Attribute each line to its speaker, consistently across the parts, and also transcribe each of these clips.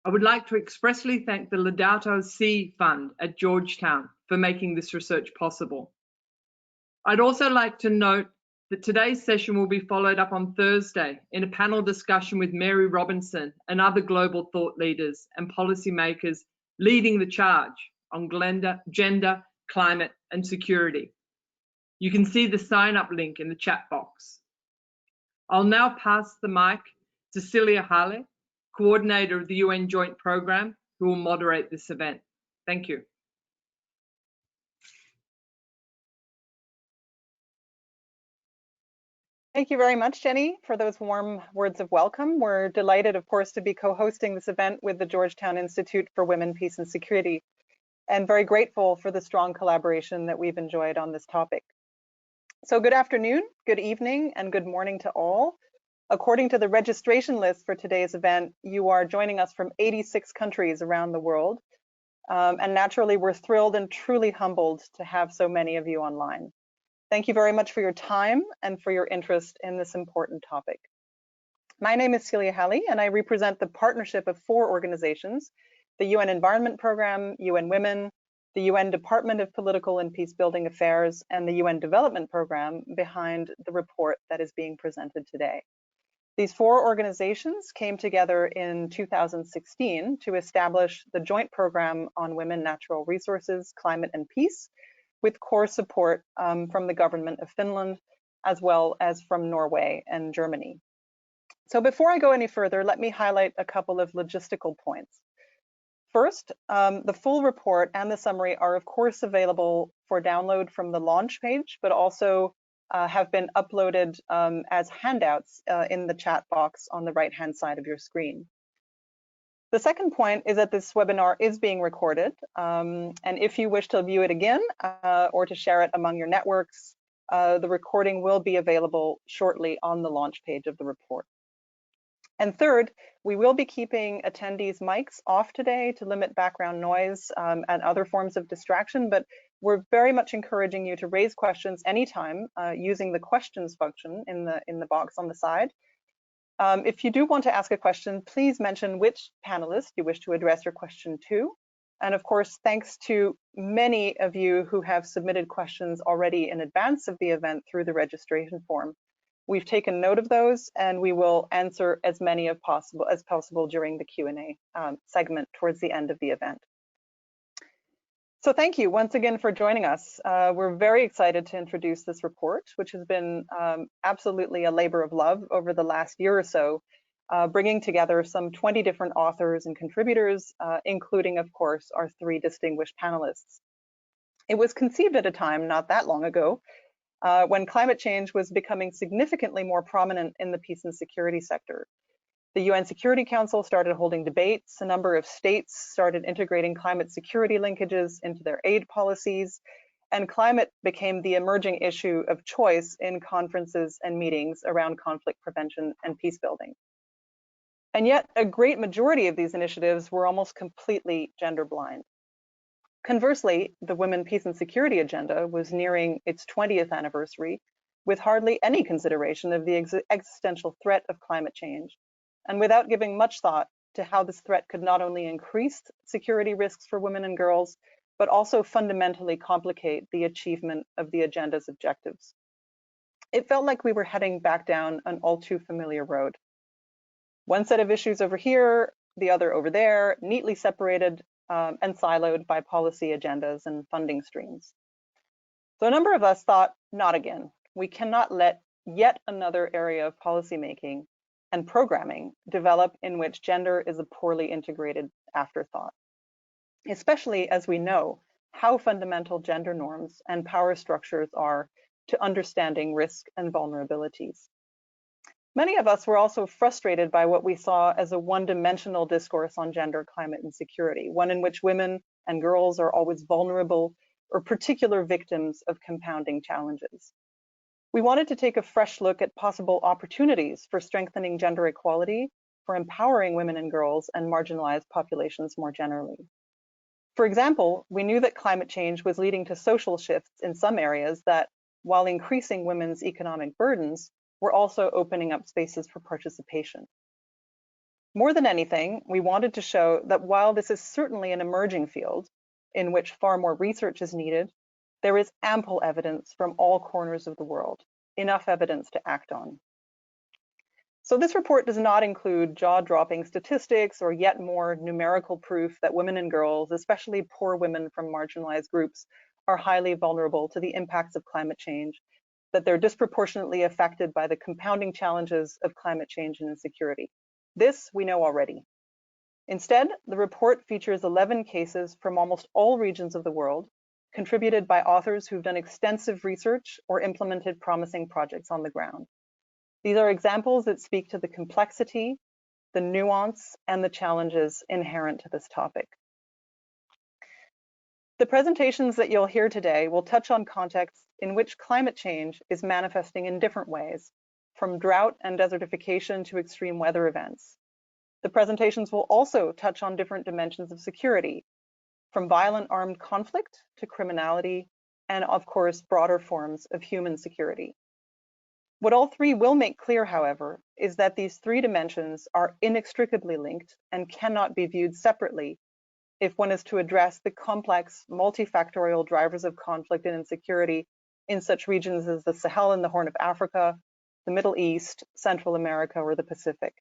Speaker 1: I would like to expressly thank the Laudato Si Fund at Georgetown for making this research possible. I'd also like to note that today's session will be followed up on Thursday in a panel discussion with Mary Robinson and other global thought leaders and policymakers leading the charge on gender, climate, and security. You can see the sign-up link in the chat box. I'll now pass the mic to Silja Halle, coordinator of the UN Joint Programme, who will moderate this event. Thank you.
Speaker 2: Thank you very much, Jeni, for those warm words of welcome. We're delighted, of course, to be co-hosting this event with the Georgetown Institute for Women, Peace and Security, and very grateful for the strong collaboration that we've enjoyed on this topic. So good afternoon, good evening, and good morning to all. According to the registration list for today's event, you are joining us from 86 countries around the world. And naturally, we're thrilled and truly humbled to have so many of you online. Thank you very much for your time and for your interest in this important topic. My name is Silja Halle, and I represent the partnership of 4 organizations: the UN Environment Programme, UN Women, the UN Department of Political and Peacebuilding Affairs, and the UN Development Programme behind the report that is being presented today. These 4 organizations came together in 2016 to establish the Joint Programme on Women, Natural Resources, Climate and Peace, with core support from the government of Finland, as well as from Norway and Germany. So before I go any further, let me highlight a couple of logistical points. First, the full report and the summary are of course available for download from the launch page, but also have been uploaded as handouts in the chat box on the right-hand side of your screen. The second point is that this webinar is being recorded, and if you wish to view it again or to share it among your networks, the recording will be available shortly on the launch page of the report. And third, we will be keeping attendees' mics off today to limit background noise and other forms of distraction, but we're very much encouraging you to raise questions anytime using the questions function in the box on the side. If you do want to ask a question, please mention which panelist you wish to address your question to. And of course, thanks to many of you who have submitted questions already in advance of the event through the registration form. We've taken note of those, and we will answer as many as possible during the Q&A segment towards the end of the event. So thank you once again for joining us. We're very excited to introduce this report, which has been absolutely a labor of love over the last year or so, bringing together some 20 different authors and contributors, including, of course, our 3 distinguished panelists. It was conceived at a time not that long ago when climate change was becoming significantly more prominent in the peace and security sector. The UN Security Council started holding debates. A number of states started integrating climate security linkages into their aid policies, and climate became the emerging issue of choice in conferences and meetings around conflict prevention and peace building. And yet, a great majority of these initiatives were almost completely gender blind. Conversely, the Women, Peace and Security agenda was nearing its 20th anniversary with hardly any consideration of the existential threat of climate change, and without giving much thought to how this threat could not only increase security risks for women and girls, but also fundamentally complicate the achievement of the agenda's objectives. It felt like we were heading back down an all too familiar road. One set of issues over here, the other over there, neatly separated and siloed by policy agendas and funding streams. So a number of us thought, not again. We cannot let yet another area of policymaking and programming develop in which gender is a poorly integrated afterthought, especially as we know how fundamental gender norms and power structures are to understanding risk and vulnerabilities. Many of us were also frustrated by what we saw as a one-dimensional discourse on gender, climate, and security, one in which women and girls are always vulnerable or particular victims of compounding challenges. We wanted to take a fresh look at possible opportunities for strengthening gender equality, for empowering women and girls and marginalized populations more generally. For example, we knew that climate change was leading to social shifts in some areas that, while increasing women's economic burdens, were also opening up spaces for participation. More than anything, we wanted to show that while this is certainly an emerging field in which far more research is needed, there is ample evidence from all corners of the world, enough evidence to act on. So this report does not include jaw-dropping statistics or yet more numerical proof that women and girls, especially poor women from marginalized groups, are highly vulnerable to the impacts of climate change, that they're disproportionately affected by the compounding challenges of climate change and insecurity. This we know already. Instead, the report features 11 cases from almost all regions of the world, contributed by authors who've done extensive research or implemented promising projects on the ground. These are examples that speak to the complexity, the nuance, and the challenges inherent to this topic. The presentations that you'll hear today will touch on contexts in which climate change is manifesting in different ways, from drought and desertification to extreme weather events. The presentations will also touch on different dimensions of security, from violent armed conflict to criminality, and of course, broader forms of human security. What all three will make clear, however, is that these three dimensions are inextricably linked and cannot be viewed separately if one is to address the complex, multifactorial drivers of conflict and insecurity in such regions as the Sahel and the Horn of Africa, the Middle East, Central America, or the Pacific.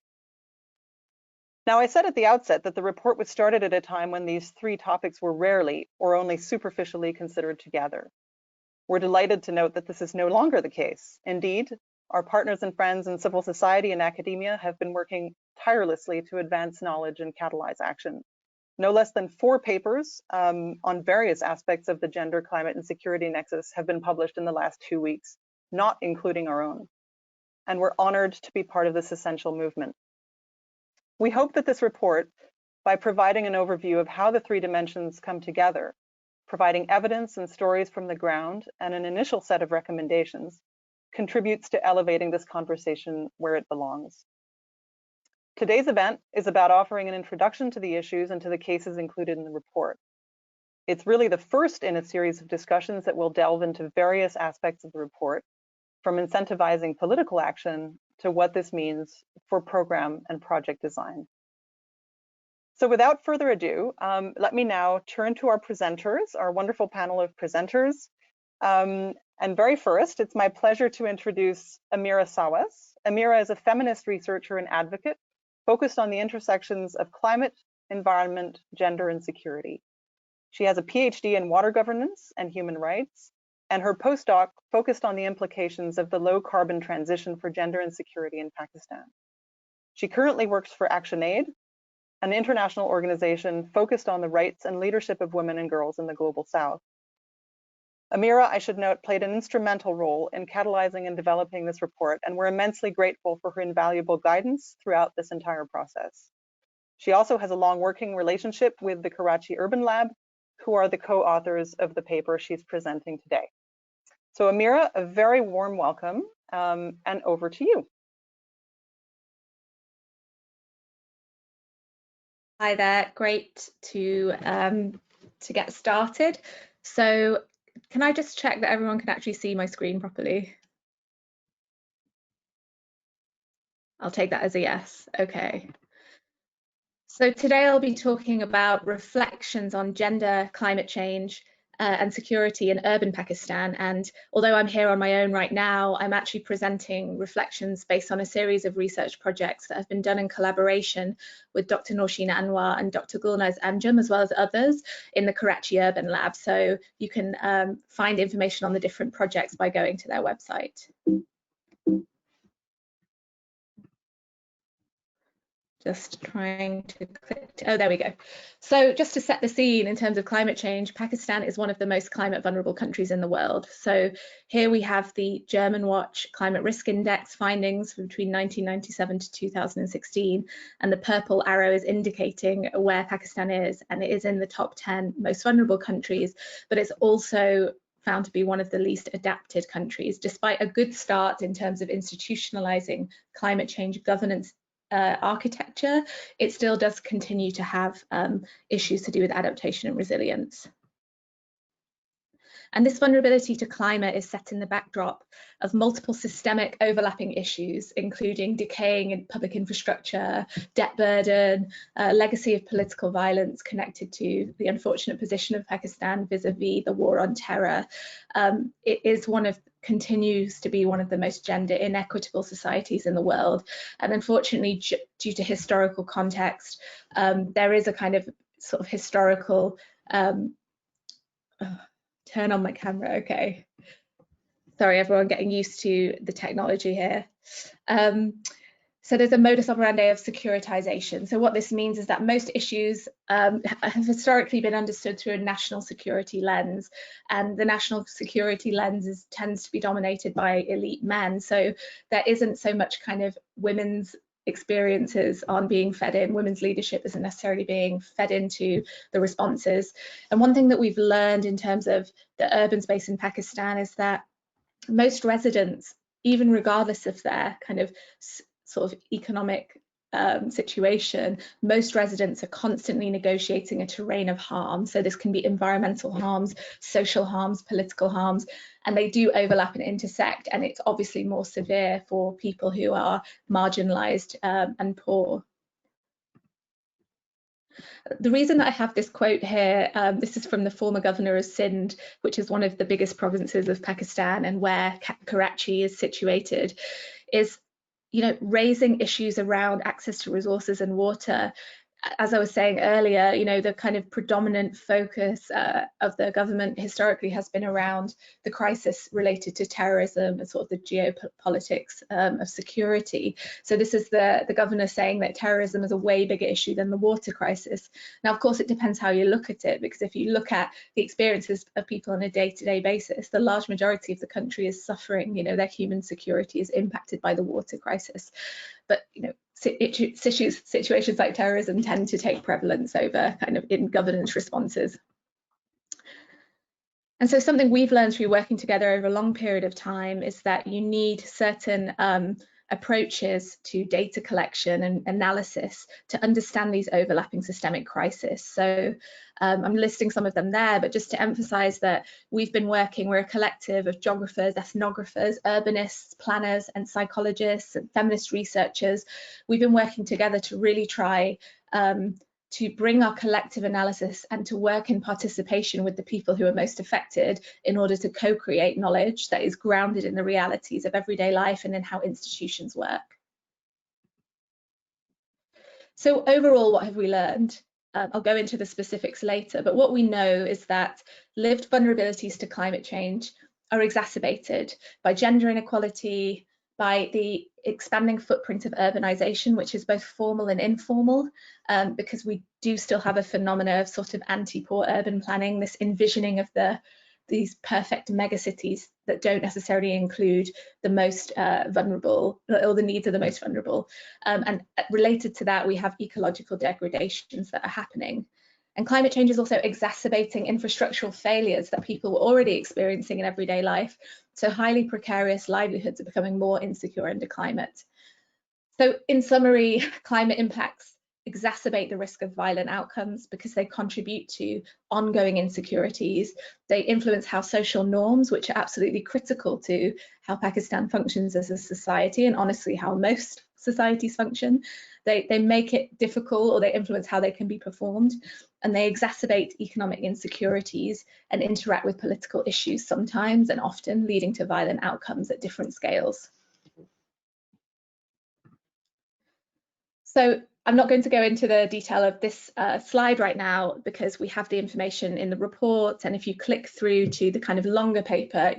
Speaker 2: Now, I said at the outset that the report was started at a time when these three topics were rarely or only superficially considered together. We're delighted to note that this is no longer the case. Indeed, our partners and friends in civil society and academia have been working tirelessly to advance knowledge and catalyze action. No less than 4 papers on various aspects of the gender, climate, and security nexus have been published in the last 2 weeks, not including our own. And we're honored to be part of this essential movement. We hope that this report, by providing an overview of how the three dimensions come together, providing evidence and stories from the ground, and an initial set of recommendations, contributes to elevating this conversation where it belongs. Today's event is about offering an introduction to the issues and to the cases included in the report. It's really the first in a series of discussions that will delve into various aspects of the report, from incentivizing political action to what this means for program and project design. So without further ado, let me now turn to our presenters, our wonderful panel of presenters. And very first, it's my pleasure to introduce Amiera Sawas. Amiera is a feminist researcher and advocate focused on the intersections of climate, environment, gender, and security. She has a PhD in water governance and human rights, and her postdoc focused on the implications of the low carbon transition for gender and security in Pakistan. She currently works for ActionAid, an international organization focused on the rights and leadership of women and girls in the global south. Amiera, I should note, played an instrumental role in catalyzing and developing this report, and we're immensely grateful for her invaluable guidance throughout this entire process. She also has a long working relationship with the Karachi Urban Lab, who are the co-authors of the paper she's presenting today. So Amiera, a very warm welcome, and over to you.
Speaker 3: Hi there, great to get started. So can I just check that everyone can actually see my screen properly? I'll take that as a yes. Okay. So today I'll be talking about reflections on gender, climate change, and security in urban Pakistan. And although I'm here on my own right now, I'm actually presenting reflections based on a series of research projects that have been done in collaboration with Dr. Nosheen Anwar and Dr. Gulnaz Amjam, as well as others in the Karachi Urban Lab. So you can find information on the different projects by going to their website. Just trying to click. Oh, there we go. So just to set the scene in terms of climate change, Pakistan is one of the most climate vulnerable countries in the world. So here we have the German Watch Climate Risk Index findings between 1997 to 2016. And the purple arrow is indicating where Pakistan is, and it is in the top 10 most vulnerable countries, but it's also found to be one of the least adapted countries. Despite a good start in terms of institutionalizing climate change governance architecture, it still does continue to have issues to do with adaptation and resilience. And this vulnerability to climate is set in the backdrop of multiple systemic overlapping issues, including decaying in public infrastructure, debt burden, legacy of political violence connected to the unfortunate position of Pakistan vis-a-vis the war on terror. It is continues to be one of the most gender inequitable societies in the world. And unfortunately, due to historical context, there is a kind of sort of historical, turn on my camera, okay. Sorry, everyone, getting used to the technology here. So there's a modus operandi of securitization. So what this means is that most issues have historically been understood through a national security lens, and the national security lens tends to be dominated by elite men. So there isn't so much kind of women's experiences on being fed in. Women's leadership isn't necessarily being fed into the responses. And one thing that we've learned in terms of the urban space in Pakistan is that most residents, even regardless of their kind of sort of economic situation, most residents are constantly negotiating a terrain of harm. So this can be environmental harms, social harms, political harms, and they do overlap and intersect. And it's obviously more severe for people who are marginalized and poor. The reason that I have this quote here, this is from the former governor of Sindh, which is one of the biggest provinces of Pakistan and where Karachi is situated, is, you know, raising issues around access to resources and water. As I was saying earlier, you know, the kind of predominant focus of the government historically has been around the crisis related to terrorism and sort of the geopolitics of security. So this is the governor saying that terrorism is a way bigger issue than the water crisis. Now, of course, it depends how you look at it, because if you look at the experiences of people on a day-to-day basis, the large majority of the country is suffering, you know, their human security is impacted by the water crisis. But, you know, situations like terrorism tend to take prevalence over kind of in governance responses. And so something we've learned through working together over a long period of time is that you need certain approaches to data collection and analysis to understand these overlapping systemic crises. So I'm listing some of them there, but just to emphasize that we're a collective of geographers, ethnographers, urbanists, planners, and psychologists and feminist researchers. We've been working together to really try to bring our collective analysis and to work in participation with the people who are most affected in order to co-create knowledge that is grounded in the realities of everyday life and in how institutions work. So overall, what have we learned? I'll go into the specifics later, but what we know is that lived vulnerabilities to climate change are exacerbated by gender inequality, by the expanding footprint of urbanization, which is both formal and informal, because we do still have a phenomena of sort of anti-poor urban planning, this envisioning of these perfect megacities that don't necessarily include the most vulnerable, or the needs of the most vulnerable. And related to that, we have ecological degradations that are happening. And climate change is also exacerbating infrastructural failures that people were already experiencing in everyday life. So highly precarious livelihoods are becoming more insecure under climate. So in summary, climate impacts exacerbate the risk of violent outcomes because they contribute to ongoing insecurities. They influence how social norms, which are absolutely critical to how Pakistan functions as a society, and honestly how most societies function. They make it difficult, or they influence how they can be performed, and they exacerbate economic insecurities and interact with political issues sometimes and often, leading to violent outcomes at different scales. So I'm not going to go into the detail of this slide right now because we have the information in the report, and if you click through to the kind of longer paper,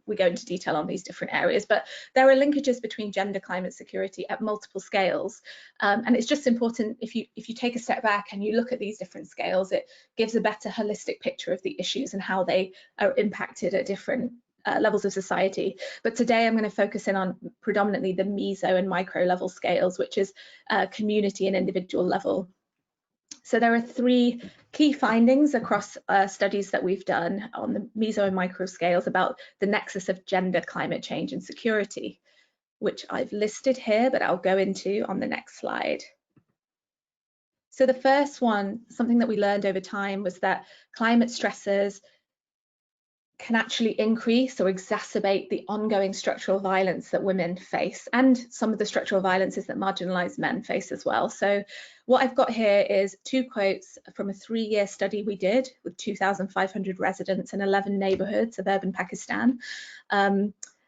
Speaker 3: we go into detail on these different areas. But there are linkages between gender climate security at multiple scales, and it's just important if you take a step back and you look at these different scales, it gives a better holistic picture of the issues and how they are impacted at different levels of society. But today I'm going to focus in on predominantly the meso and micro level scales, which is community and individual level. So there are three key findings across studies that we've done on the meso and micro scales about the nexus of gender, climate change and security, which I've listed here, but I'll go into on the next slide. So the first one, something that we learned over time, was that climate stressors can actually increase or exacerbate the ongoing structural violence that women face, and some of the structural violences that marginalised men face as well. So what I've got here is 2 quotes from a 3-year study we did with 2,500 residents in 11 neighbourhoods of urban Pakistan.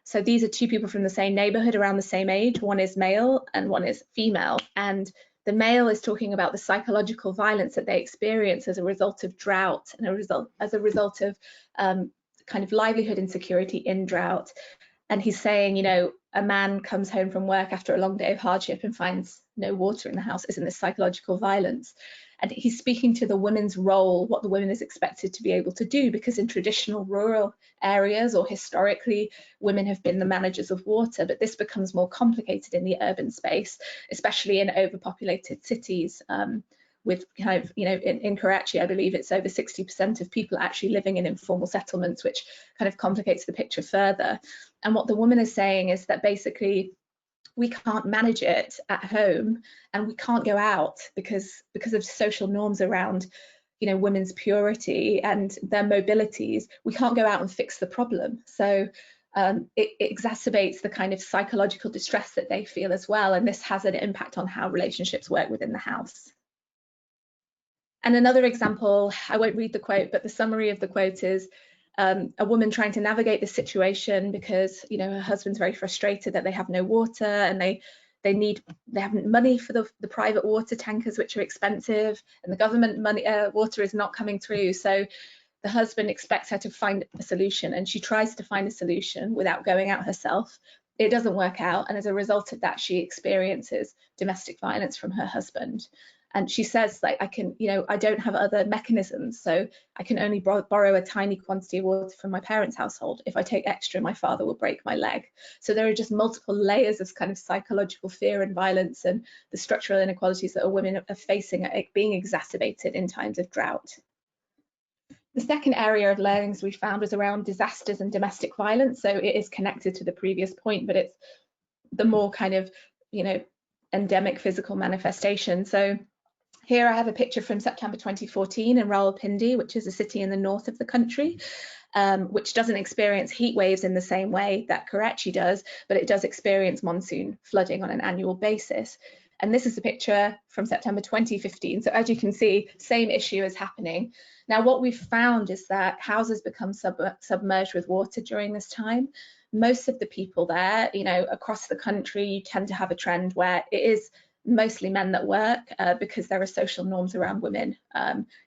Speaker 3: So these are 2 people from the same neighbourhood around the same age. One is male and one is female. And the male is talking about the psychological violence that they experience as a result of drought and as a result of kind of livelihood insecurity in drought. And he's saying, you know, a man comes home from work after a long day of hardship and finds no water in the house. Isn't this psychological violence? And he's speaking to the woman's role, what the woman is expected to be able to do, because in traditional rural areas or historically, women have been the managers of water, but this becomes more complicated in the urban space, especially in overpopulated cities. With kind of, you know, in Karachi, I believe it's over 60% of people actually living in informal settlements, which kind of complicates the picture further. And what the woman is saying is that basically we can't manage it at home and we can't go out because of social norms around, you know, women's purity and their mobilities. We can't go out and fix the problem. So it exacerbates the kind of psychological distress that they feel as well. And this has an impact on how relationships work within the house. And another example, I won't read the quote, but the summary of the quote is a woman trying to navigate the situation because, you know, her husband's very frustrated that they have no water and they haven't money for the private water tankers, which are expensive, and the government money water is not coming through. So the husband expects her to find a solution, and she tries to find a solution without going out herself. It doesn't work out, and as a result of that, she experiences domestic violence from her husband. And she says, like, I don't have other mechanisms, so I can only borrow a tiny quantity of water from my parents' household. If I take extra, my father will break my leg. So there are just multiple layers of kind of psychological fear and violence, and the structural inequalities that women are facing are being exacerbated in times of drought. The second area of learnings we found was around disasters and domestic violence. So it is connected to the previous point, but it's the more kind of, you know, endemic physical manifestation. So here I have a picture from September 2014 in Rawalpindi, which is a city in the north of the country, which doesn't experience heat waves in the same way that Karachi does, but it does experience monsoon flooding on an annual basis. And this is a picture from September 2015. So as you can see, same issue is happening. Now, what we've found is that houses become submerged with water during this time. Most of the people there, you know, across the country, you tend to have a trend where it is mostly men that work because there are social norms around women,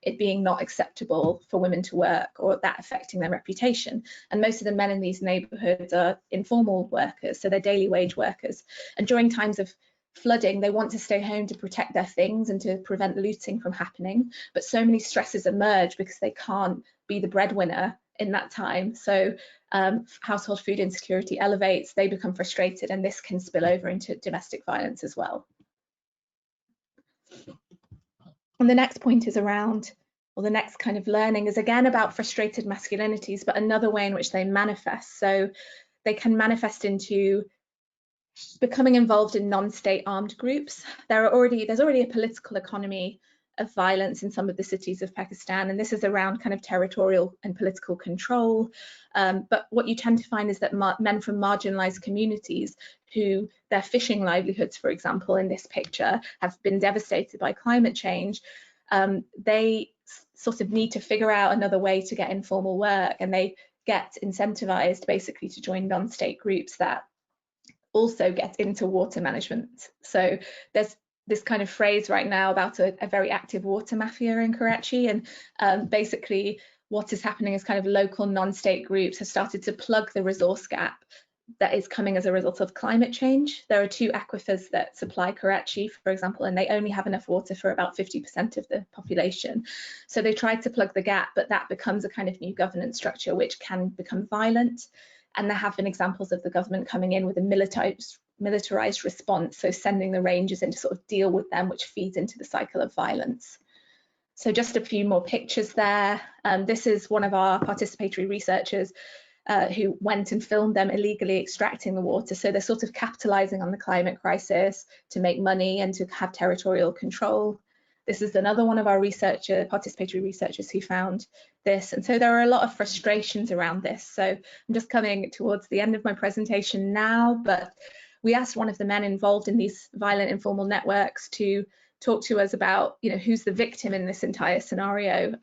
Speaker 3: it being not acceptable for women to work or that affecting their reputation. And most of the men in these neighbourhoods are informal workers, so they're daily wage workers. And during times of flooding, they want to stay home to protect their things and to prevent looting from happening. But so many stresses emerge because they can't be the breadwinner in that time. So household food insecurity elevates, they become frustrated, and this can spill over into domestic violence as well. And the next point is around, or the next kind of learning is again about frustrated masculinities, but another way in which they manifest. So they can manifest into becoming involved in non-state armed groups. There's already a political economy of violence in some of the cities of Pakistan, and this is around kind of territorial and political control. But what you tend to find is that men from marginalized communities who their fishing livelihoods, for example, in this picture, have been devastated by climate change, they sort of need to figure out another way to get informal work, and they get incentivized basically to join non-state groups that also get into water management. So there's this kind of phrase right now about a very active water mafia in Karachi, and basically what is happening is kind of local non-state groups have started to plug the resource gap that is coming as a result of climate change. There are 2 aquifers that supply Karachi, for example, and they only have enough water for about 50% of the population. So they tried to plug the gap, but that becomes a kind of new governance structure which can become violent. And there have been examples of the government coming in with a militarized response, so sending the rangers in to sort of deal with them, which feeds into the cycle of violence. So just a few more pictures there. This is one of our participatory researchers who went and filmed them illegally extracting the water. So they're sort of capitalizing on the climate crisis to make money and to have territorial control. This is another one of our participatory researchers who found this. And so there are a lot of frustrations around this. So I'm just coming towards the end of my presentation now, but we asked one of the men involved in these violent informal networks to talk to us about, who's the victim in this entire scenario.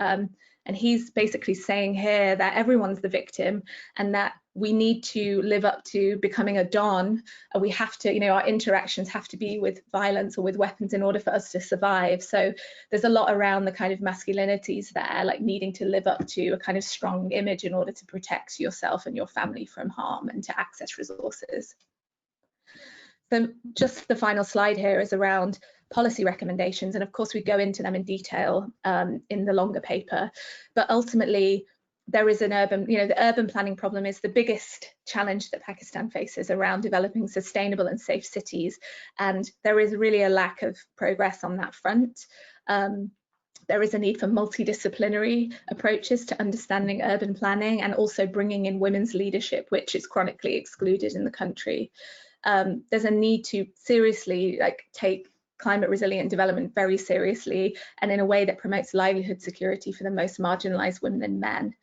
Speaker 3: And he's basically saying here that everyone's the victim and that we need to live up to becoming a Don. We have to, our interactions have to be with violence or with weapons in order for us to survive. So there's a lot around the kind of masculinities there, like needing to live up to a kind of strong image in order to protect yourself and your family from harm and to access resources. So just the final slide here is around policy recommendations, and of course we go into them in detail in the longer paper, but ultimately there is an urban, the urban planning problem is the biggest challenge that Pakistan faces around developing sustainable and safe cities, and there is really a lack of progress on that front. There is a need for multidisciplinary approaches to understanding urban planning and also bringing in women's leadership, which is chronically excluded in the country. There's a need to seriously take climate resilient development very seriously and in a way that promotes livelihood security for the most marginalized women and men.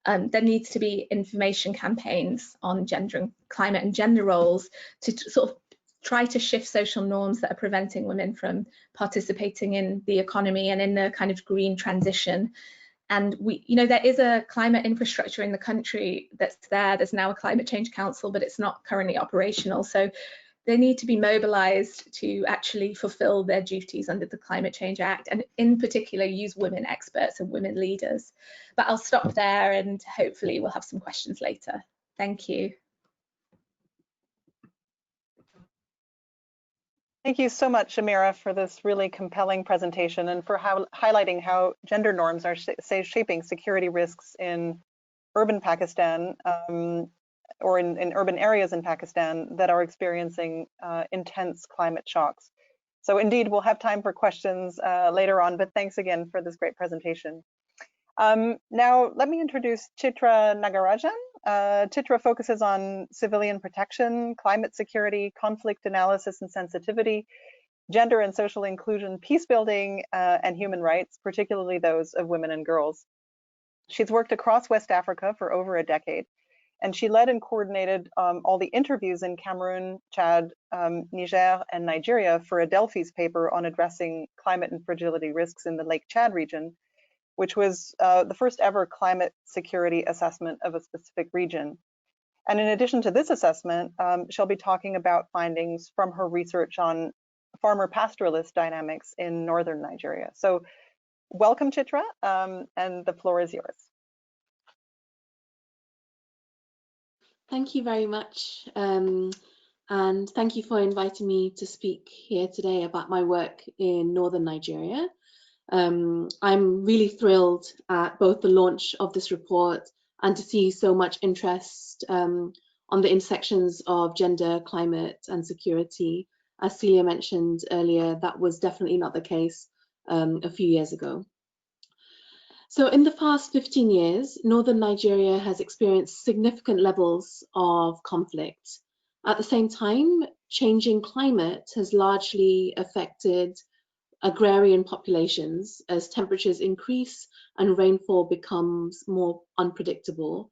Speaker 3: There needs to be information campaigns on gender and climate and gender roles to sort of try to shift social norms that are preventing women from participating in the economy and in the kind of green transition. And there is a climate infrastructure in the country that's there. There's now a climate change council, but it's not currently operational. So they need to be mobilized to actually fulfill their duties under the Climate Change Act, and in particular use women experts and women leaders. But I'll stop there and hopefully we'll have some questions later. Thank you.
Speaker 2: Thank you so much, Amiera, for this really compelling presentation and for highlighting how gender norms are shaping security risks in urban Pakistan or in urban areas in Pakistan that are experiencing intense climate shocks. So indeed, we'll have time for questions later on, but thanks again for this great presentation. Now, let me introduce Chitra Nagarajan. Chitra focuses on civilian protection, climate security, conflict analysis and sensitivity, gender and social inclusion, peace building, and human rights, particularly those of women and girls. She's worked across West Africa for over a decade, and she led and coordinated all the interviews in Cameroon, Chad, Niger, and Nigeria for Adelphi's paper on addressing climate and fragility risks in the Lake Chad region, which was the first ever climate security assessment of a specific region. And in addition to this assessment, she'll be talking about findings from her research on farmer pastoralist dynamics in northern Nigeria. So welcome, Chitra, and the floor is yours.
Speaker 4: Thank you very much. And thank you for inviting me to speak here today about my work in northern Nigeria. I'm really thrilled at both the launch of this report and to see so much interest on the intersections of gender, climate and security. As Silja mentioned earlier, that was definitely not the case a few years ago. So in the past 15 years, northern Nigeria has experienced significant levels of conflict. At the same time, changing climate has largely affected agrarian populations as temperatures increase and rainfall becomes more unpredictable.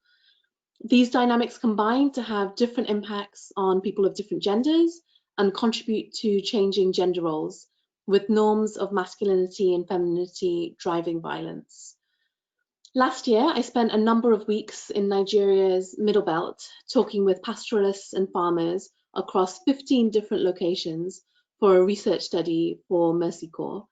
Speaker 4: These dynamics combine to have different impacts on people of different genders and contribute to changing gender roles, with norms of masculinity and femininity driving violence. Last year, I spent a number of weeks in Nigeria's Middle Belt talking with pastoralists and farmers across 15 different locations for a research study for Mercy Corps.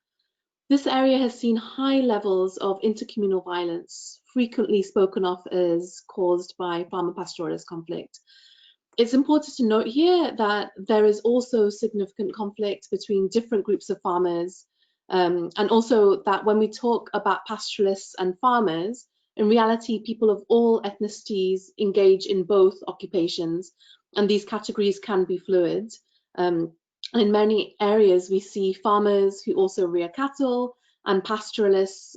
Speaker 4: This area has seen high levels of intercommunal violence, frequently spoken of as caused by farmer-pastoralist conflict. It's important to note here that there is also significant conflict between different groups of farmers, and also that when we talk about pastoralists and farmers, in reality, people of all ethnicities engage in both occupations, and these categories can be fluid. In many areas, we see farmers who also rear cattle and pastoralists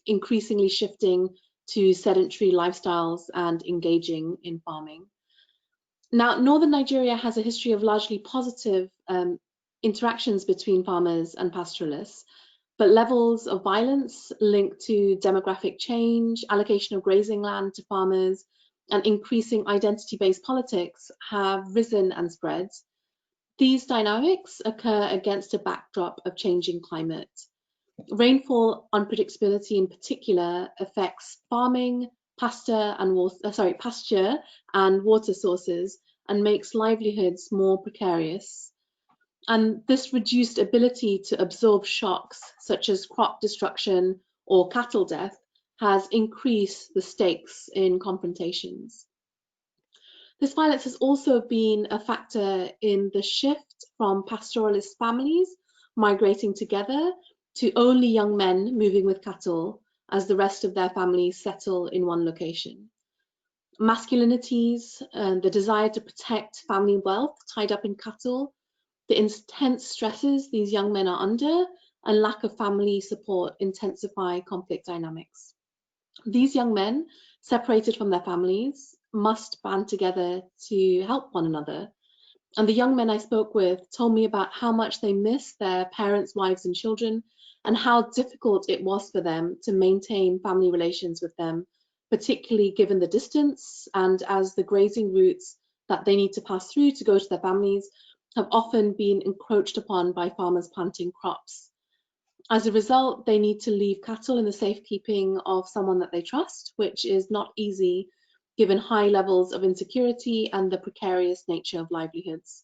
Speaker 4: increasingly shifting to sedentary lifestyles and engaging in farming. Now, northern Nigeria has a history of largely positive interactions between farmers and pastoralists, but levels of violence linked to demographic change, allocation of grazing land to farmers, and increasing identity-based politics have risen and spread. These dynamics occur against a backdrop of changing climate. Rainfall unpredictability in particular affects farming, pasture and water sources, and makes livelihoods more precarious. And this reduced ability to absorb shocks such as crop destruction or cattle death has increased the stakes in confrontations. This violence has also been a factor in the shift from pastoralist families migrating together to only young men moving with cattle as the rest of their families settle in one location. Masculinities and the desire to protect family wealth tied up in cattle, the intense stresses these young men are under, and lack of family support intensify conflict dynamics. These young men, separated from their families, must band together to help one another. And the young men I spoke with told me about how much they miss their parents, wives, and children, and how difficult it was for them to maintain family relations with them, particularly given the distance and as the grazing routes that they need to pass through to go to their families have often been encroached upon by farmers planting crops. As a result, they need to leave cattle in the safekeeping of someone that they trust, which is not easy given high levels of insecurity and the precarious nature of livelihoods.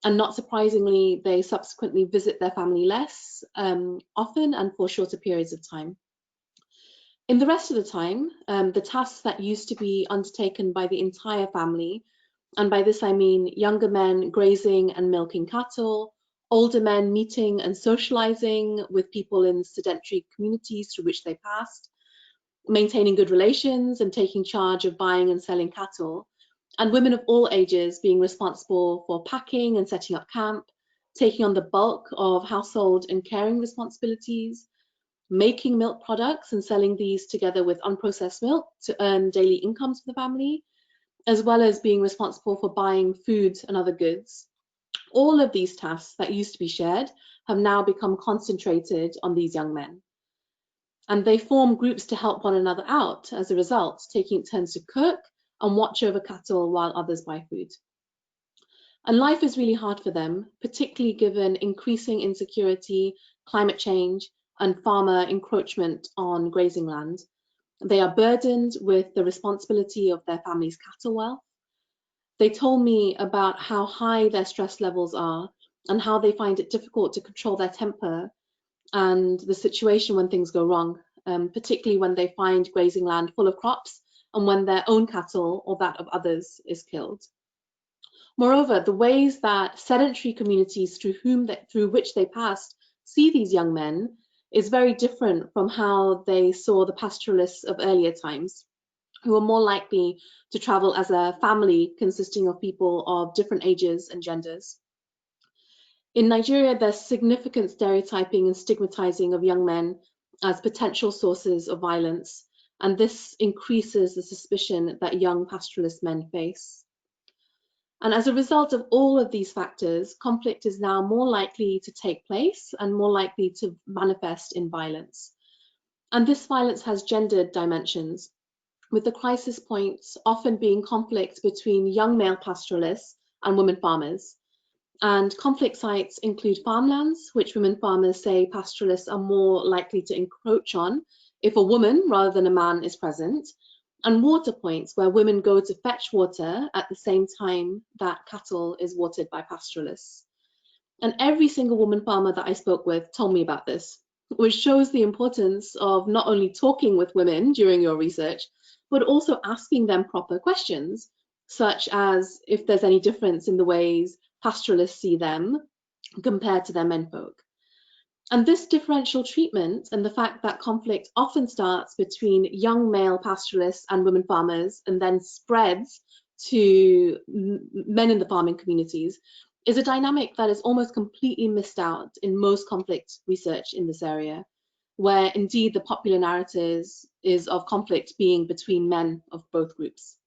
Speaker 4: And not surprisingly, they subsequently visit their family less often and for shorter periods of time. In the rest of the time, the tasks that used to be undertaken by the entire family, and by this I mean younger men grazing and milking cattle, older men meeting and socializing with people in sedentary communities through which they passed, maintaining good relations and taking charge of buying and selling cattle, and women of all ages being responsible for packing and setting up camp, taking on the bulk of household and caring responsibilities, making milk products and selling these together with unprocessed milk to earn daily incomes for the family, as well as being responsible for buying food and other goods. All of these tasks that used to be shared have now become concentrated on these young men. And they form groups to help one another out as a result, taking turns to cook and watch over cattle while others buy food. And life is really hard for them, particularly given increasing insecurity, climate change, and farmer encroachment on grazing land. They are burdened with the responsibility of their family's cattle wealth. They told me about how high their stress levels are and how they find it difficult to control their temper and the situation when things go wrong, particularly when they find grazing land full of crops and when their own cattle or that of others is killed. Moreover, the ways that sedentary communities through which they passed see these young men is very different from how they saw the pastoralists of earlier times, who were more likely to travel as a family consisting of people of different ages and genders. In Nigeria, there's significant stereotyping and stigmatizing of young men as potential sources of violence, and this increases the suspicion that young pastoralist men face. And as a result of all of these factors, conflict is now more likely to take place and more likely to manifest in violence. And this violence has gendered dimensions, with the crisis points often being conflict between young male pastoralists and women farmers. And conflict sites include farmlands, which women farmers say pastoralists are more likely to encroach on if a woman rather than a man is present, and water points where women go to fetch water at the same time that cattle is watered by pastoralists. And every single woman farmer that I spoke with told me about this, which shows the importance of not only talking with women during your research, but also asking them proper questions, such as if there's any difference in the ways pastoralists see them compared to their menfolk. And this differential treatment and the fact that conflict often starts between young male pastoralists and women farmers and then spreads to men in the farming communities is a dynamic that is almost completely missed out in most conflict research in this area, where indeed the popular narrative is of conflict being between men of both groups.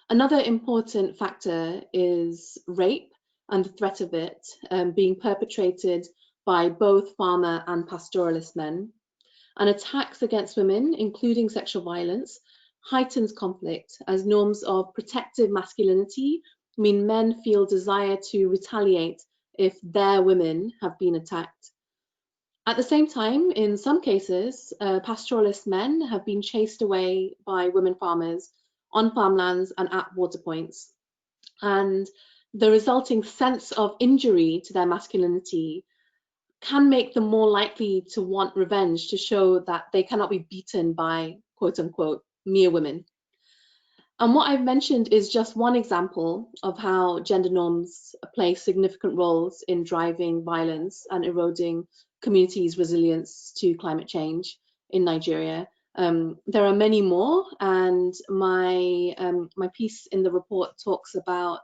Speaker 4: Another important factor is rape and the threat of it being perpetrated by both farmer and pastoralist men. And attacks against women, including sexual violence, heightens conflict as norms of protective masculinity mean men feel desire to retaliate if their women have been attacked. At the same time, in some cases, pastoralist men have been chased away by women farmers on farmlands and at water points. And the resulting sense of injury to their masculinity can make them more likely to want revenge, to show that they cannot be beaten by quote unquote mere women. And what I've mentioned is just one example of how gender norms play significant roles in driving violence and eroding communities' resilience to climate change in Nigeria. There are many more, and my piece in the report talks about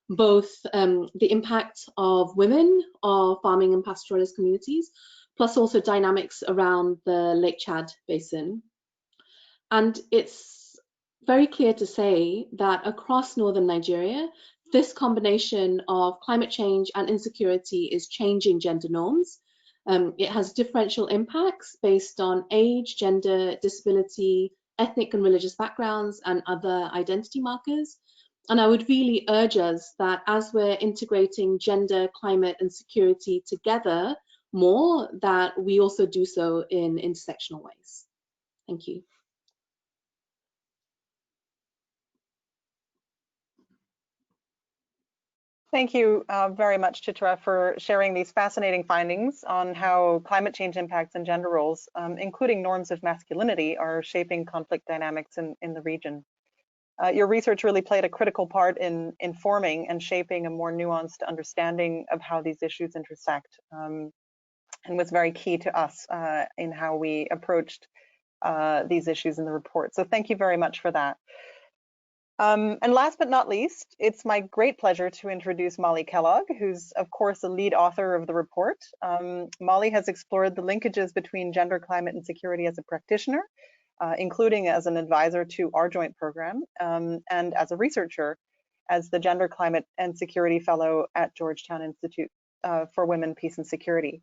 Speaker 4: both the impact of women of farming and pastoralist communities, plus also dynamics around the Lake Chad basin. And it's very clear to say that across northern Nigeria, this combination of climate change and insecurity is changing gender norms. It has differential impacts based on age, gender, disability, ethnic and religious backgrounds, and other identity markers. And I would really urge us that as we're integrating gender, climate, and security together more, that we also do so in intersectional ways. Thank you.
Speaker 2: Thank you very much, Chitra, for sharing these fascinating findings on how climate change impacts and gender roles, including norms of masculinity, are shaping conflict dynamics in the region. Your research really played a critical part in informing and shaping a more nuanced understanding of how these issues intersect, and was very key to us in how we approached these issues in the report. So thank you very much for that. And last but not least, it's my great pleasure to introduce Molly Kellogg, who's of course the lead author of the report. Molly has explored the linkages between gender, climate, and security as a practitioner, including as an advisor to our joint program, and as a researcher as the Gender, Climate, and Security Fellow at Georgetown Institute for Women, Peace, and Security.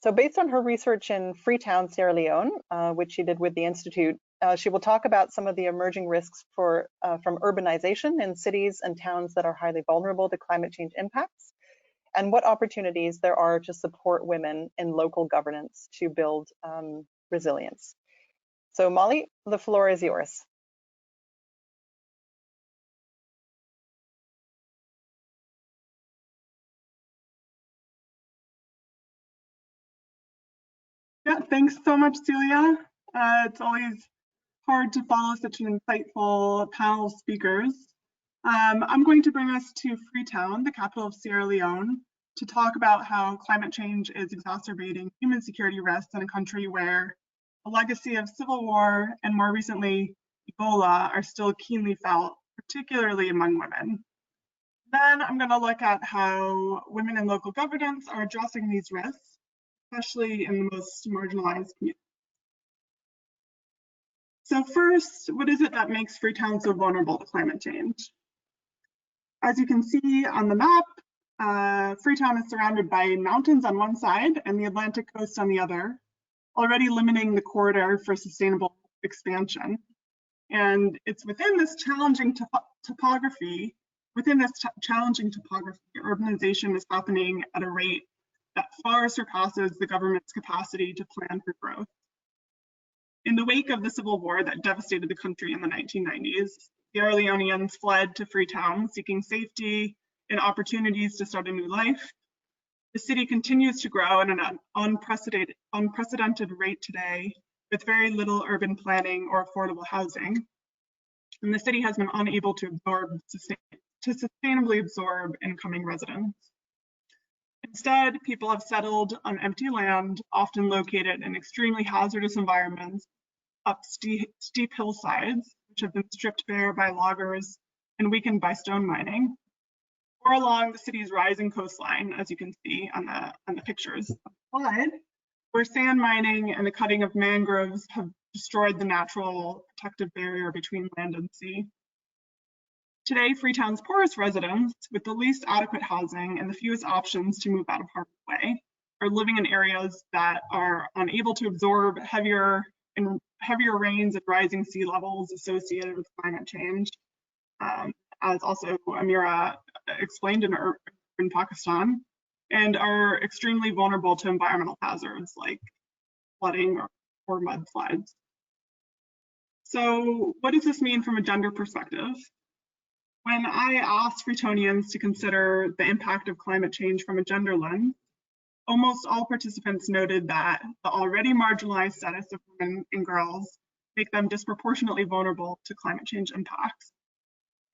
Speaker 2: So based on her research in Freetown, Sierra Leone, which she did with the Institute, she will talk about some of the emerging risks from urbanization in cities and towns that are highly vulnerable to climate change impacts, and what opportunities there are to support women in local governance to build resilience. So Molly, the floor is yours.
Speaker 5: Yeah, thanks so much, Silja. It's always hard to follow such an insightful panel of speakers. I'm going to bring us to Freetown, the capital of Sierra Leone, to talk about how climate change is exacerbating human security risks in a country where a legacy of civil war and more recently Ebola are still keenly felt, particularly among women. Then I'm going to look at how women in local governance are addressing these risks, especially in the most marginalized communities. So first, what is it that makes Freetown so vulnerable to climate change? As you can see on the map, Freetown is surrounded by mountains on one side and the Atlantic coast on the other, already limiting the corridor for sustainable expansion. And it's within this challenging topography, urbanization is happening at a rate that far surpasses the government's capacity to plan for growth. In the wake of the civil war that devastated the country in the 1990s, Sierra Leoneans fled to Freetown, seeking safety and opportunities to start a new life. The city continues to grow at an unprecedented rate today, with very little urban planning or affordable housing. And the city has been unable to sustainably absorb incoming residents. Instead, people have settled on empty land, often located in extremely hazardous environments, up steep hillsides, which have been stripped bare by loggers and weakened by stone mining, or along the city's rising coastline, as you can see on the pictures on the slide, where sand mining and the cutting of mangroves have destroyed the natural protective barrier between land and sea. Today, Freetown's poorest residents, with the least adequate housing and the fewest options to move out of harm's way, are living in areas that are unable to absorb heavier rains and rising sea levels associated with climate change, as also Amiera explained in Pakistan, and are extremely vulnerable to environmental hazards like flooding or mudslides. So what does this mean from a gender perspective? When I asked Freetonians to consider the impact of climate change from a gender lens, almost all participants noted that the already marginalized status of women and girls make them disproportionately vulnerable to climate change impacts.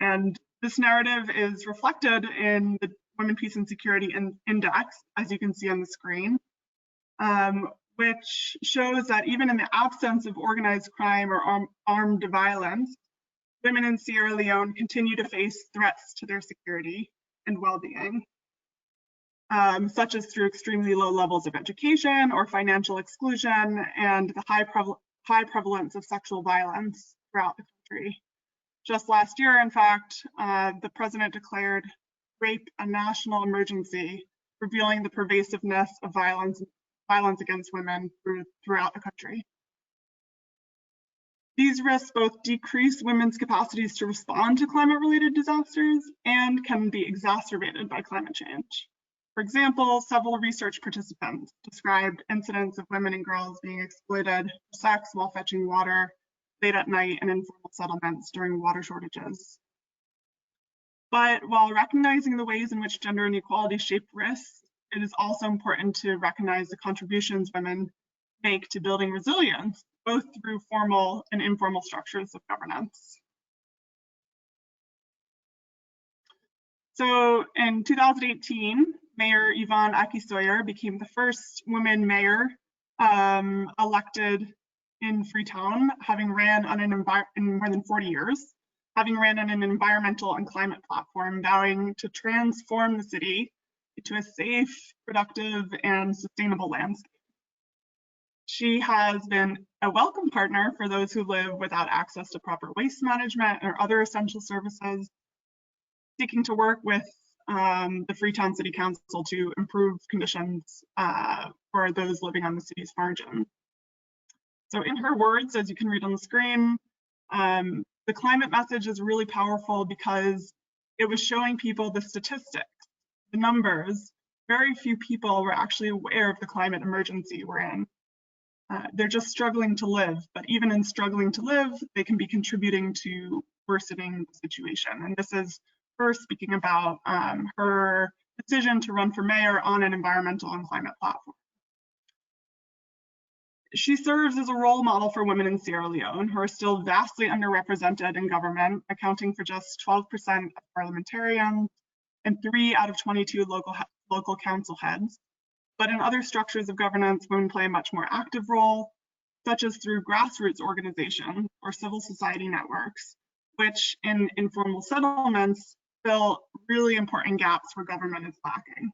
Speaker 5: And this narrative is reflected in the Women, Peace and Security Index, as you can see on the screen, which shows that even in the absence of organized crime or armed violence, women in Sierra Leone continue to face threats to their security and well-being, such as through extremely low levels of education or financial exclusion and the high prevalence of sexual violence throughout the country. Just last year, in fact, the president declared rape a national emergency, revealing the pervasiveness of violence against women throughout the country. These risks both decrease women's capacities to respond to climate-related disasters and can be exacerbated by climate change. For example, several research participants described incidents of women and girls being exploited for sex while fetching water late at night in informal settlements during water shortages. But while recognizing the ways in which gender inequality shape risks, it is also important to recognize the contributions women make to building resilience, both through formal and informal structures of governance. So in 2018, Mayor Yvonne Aki-Sawyer became the first woman mayor elected in Freetown, having ran on in more than 40 years, having ran on an environmental and climate platform, vowing to transform the city into a safe, productive, and sustainable landscape. She has been a welcome partner for those who live without access to proper waste management or other essential services, seeking to work with the Freetown City Council to improve conditions for those living on the city's margin. So in her words, as you can read on the screen, the climate message is really powerful because it was showing people the statistics, the numbers. Very few people were actually aware of the climate emergency we're in. They're just struggling to live, but even in struggling to live, they can be contributing to worsening the situation. And this is her speaking about her decision to run for mayor on an environmental and climate platform. She serves as a role model for women in Sierra Leone, who are still vastly underrepresented in government, accounting for just 12% of parliamentarians and 3 out of 22 local council heads. But in other structures of governance, women play a much more active role, such as through grassroots organizations or civil society networks, which in informal settlements fill really important gaps where government is lacking.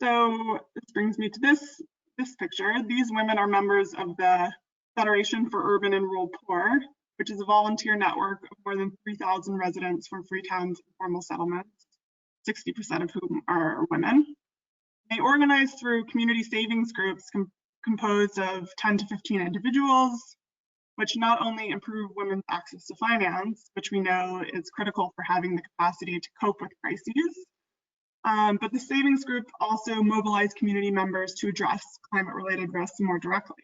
Speaker 5: So this brings me to this picture. These women are members of the Federation for Urban and Rural Poor, which is a volunteer network of more than 3,000 residents from Freetown's informal settlements, 60% of whom are women. They organize through community savings groups composed of 10 to 15 individuals, which not only improve women's access to finance, which we know is critical for having the capacity to cope with crises, but the savings group also mobilize community members to address climate-related risks more directly.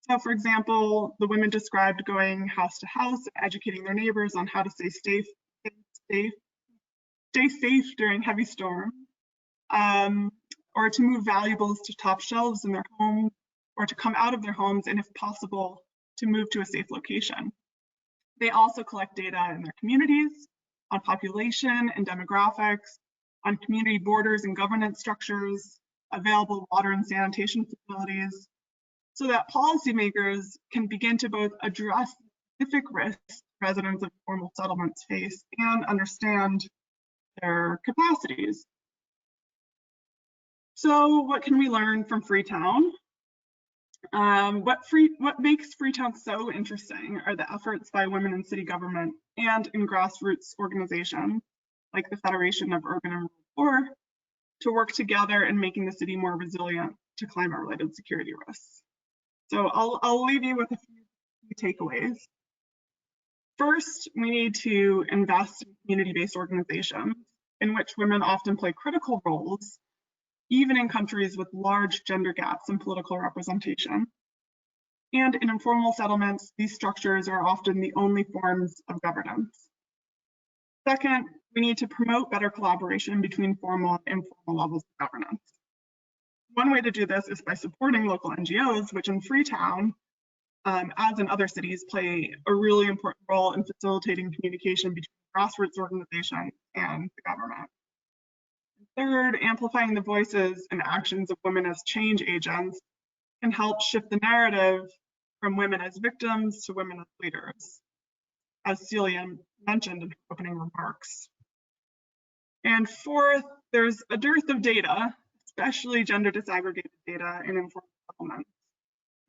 Speaker 5: So for example, the women described going house to house and educating their neighbors on how to stay safe during heavy storms, or to move valuables to top shelves in their home, or to come out of their homes, and if possible, to move to a safe location. They also collect data in their communities on population and demographics, on community borders and governance structures, available water and sanitation facilities, so that policymakers can begin to both address specific risks residents of informal settlements face and understand their capacities. So what can we learn from Freetown? What makes Freetown so interesting are the efforts by women in city government and in grassroots organizations like the Federation of Urban and Rural Poor to work together in making the city more resilient to climate-related security risks. So I'll leave you with a few takeaways. First, we need to invest in community-based organizations in which women often play critical roles, even in countries with large gender gaps in political representation. And in informal settlements, these structures are often the only forms of governance. Second, we need to promote better collaboration between formal and informal levels of governance. One way to do this is by supporting local NGOs, which in Freetown, as in other cities, play a really important role in facilitating communication between grassroots organizations and the government. Third, amplifying the voices and actions of women as change agents can help shift the narrative from women as victims to women as leaders, as Silja mentioned in her opening remarks. And fourth, there's a dearth of data, especially gender disaggregated data in informal settlements.